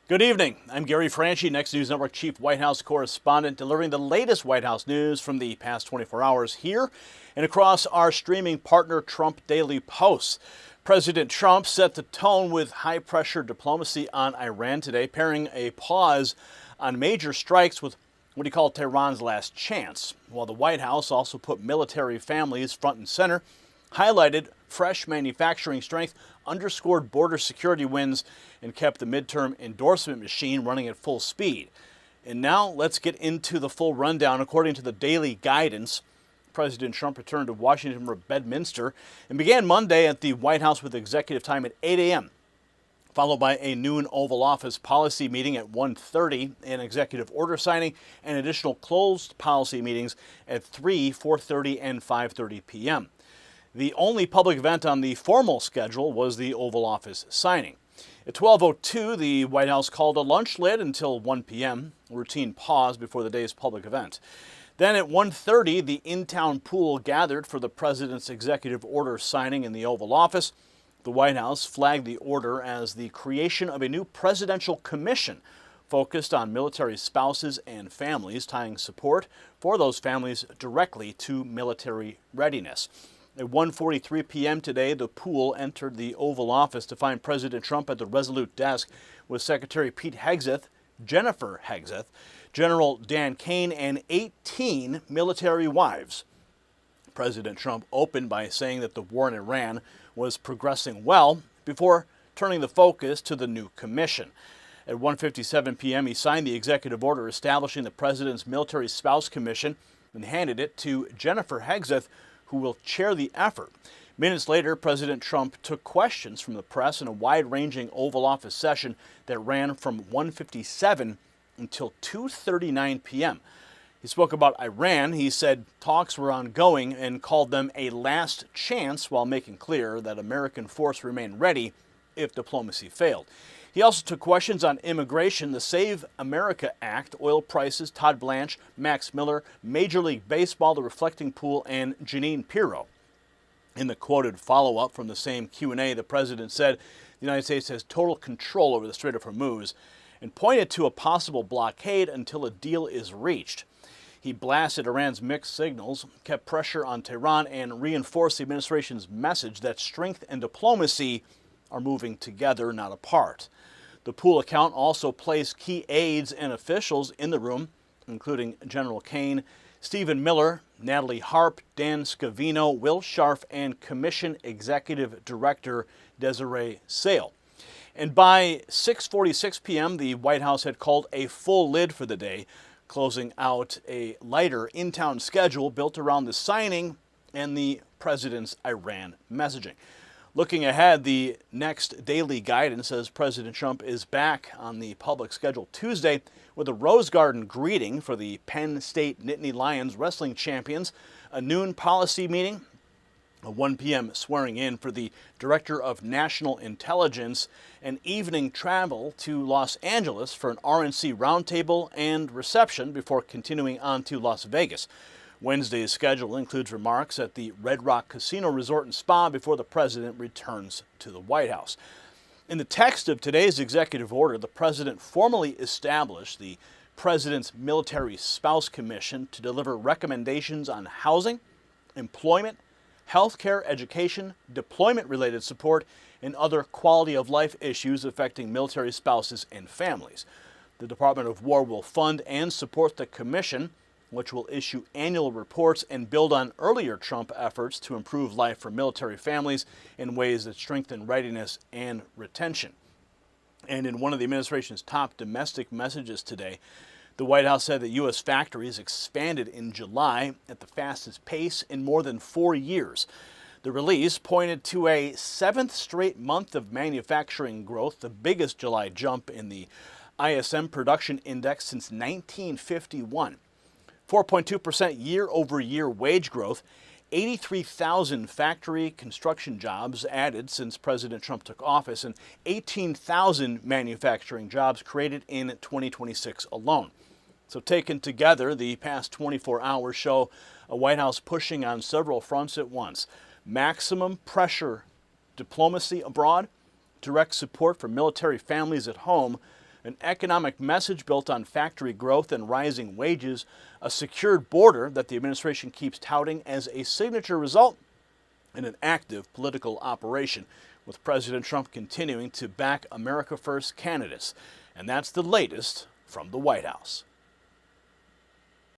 Good evening. I'm Gary Franchi, Next News Network Chief White House Correspondent, delivering the latest White House news from the past 24 hours here and across our streaming partner Trump Daily Posts. President Trump set the tone with high-pressure diplomacy on Iran today, pairing a pause on major strikes with what he called Tehran's last chance, while the White House also put military families front and center, highlighted fresh manufacturing strength, underscored border security wins, and kept the midterm endorsement machine running at full speed. And now let's get into the full rundown. According to the daily guidance, President Trump returned to Washington from Bedminster and began Monday at the White House with executive time at 8 a.m., followed by a noon Oval Office policy meeting at 1:30, an executive order signing, and additional closed policy meetings at 3, 4:30, and 5:30 p.m. The only public event on the formal schedule was the Oval Office signing. At 12:02, the White House called a lunch lid until 1 p.m., a routine pause before the day's public event. Then at 1:30, the in-town pool gathered for the president's executive order signing in the Oval Office. The White House flagged the order as the creation of a new presidential commission focused on military spouses and families, tying support for those families directly to military readiness. At 1:43 p.m. today, the pool entered the Oval Office to find President Trump at the Resolute desk with Secretary Pete Hegseth, Jennifer Hegseth, General Dan Kane, and 18 military wives. President Trump opened by saying that the war in Iran was progressing well before turning the focus to the new commission. At 1:57 p.m., he signed the executive order establishing the President's Military Spouse Commission and handed it to Jennifer Hegseth, who will chair the effort. Minutes later, President Trump took questions from the press in a wide-ranging Oval Office session that ran from 1:57 until 2:39 p.m. He spoke about Iran. He said talks were ongoing and called them a last chance while making clear that American force remained ready if diplomacy failed. He also took questions on immigration, the Save America Act, oil prices, Todd Blanche, Max Miller, Major League Baseball, the Reflecting Pool, and Jeanine Pirro. In the quoted follow-up from the same Q&A, the president said the United States has total control over the Strait of Hormuz and pointed to a possible blockade until a deal is reached. He blasted Iran's mixed signals, kept pressure on Tehran, and reinforced the administration's message that strength and diplomacy are moving together, not apart. The pool account also placed key aides and officials in the room, including General Kane, Stephen Miller, Natalie Harp, Dan Scavino, Will Scharf, and Commission Executive Director Desiree Sale. And by 6:46 p.m., the White House had called a full lid for the day, closing out a lighter in-town schedule built around the signing and the president's Iran messaging. Looking ahead, the next daily guidance says President Trump is back on the public schedule Tuesday with a Rose Garden greeting for the Penn State Nittany Lions wrestling champions, a noon policy meeting, a 1 p.m. swearing in for the Director of National Intelligence, and evening travel to Los Angeles for an RNC roundtable and reception before continuing on to Las Vegas. Wednesday's schedule includes remarks at the Red Rock Casino Resort and Spa before the president returns to the White House. In the text of today's executive order, the president formally established the President's Military Spouse Commission to deliver recommendations on housing, employment, health care, education, deployment-related support, and other quality of life issues affecting military spouses and families. The Department of War will fund and support the commission, which will issue annual reports and build on earlier Trump efforts to improve life for military families in ways that strengthen readiness and retention. And in one of the administration's top domestic messages today, the White House said that U.S. factories expanded in July at the fastest pace in more than 4 years. The release pointed to a 7th straight month of manufacturing growth, the biggest July jump in the ISM Production Index since 1951. 4.2% year-over-year wage growth, 83,000 factory construction jobs added since President Trump took office, and 18,000 manufacturing jobs created in 2026 alone. So taken together, the past 24 hours show a White House pushing on several fronts at once. Maximum pressure diplomacy abroad, direct support for military families at home, an economic message built on factory growth and rising wages, a secured border that the administration keeps touting as a signature result in an active political operation, with President Trump continuing to back America First candidates. And that's the latest from the White House.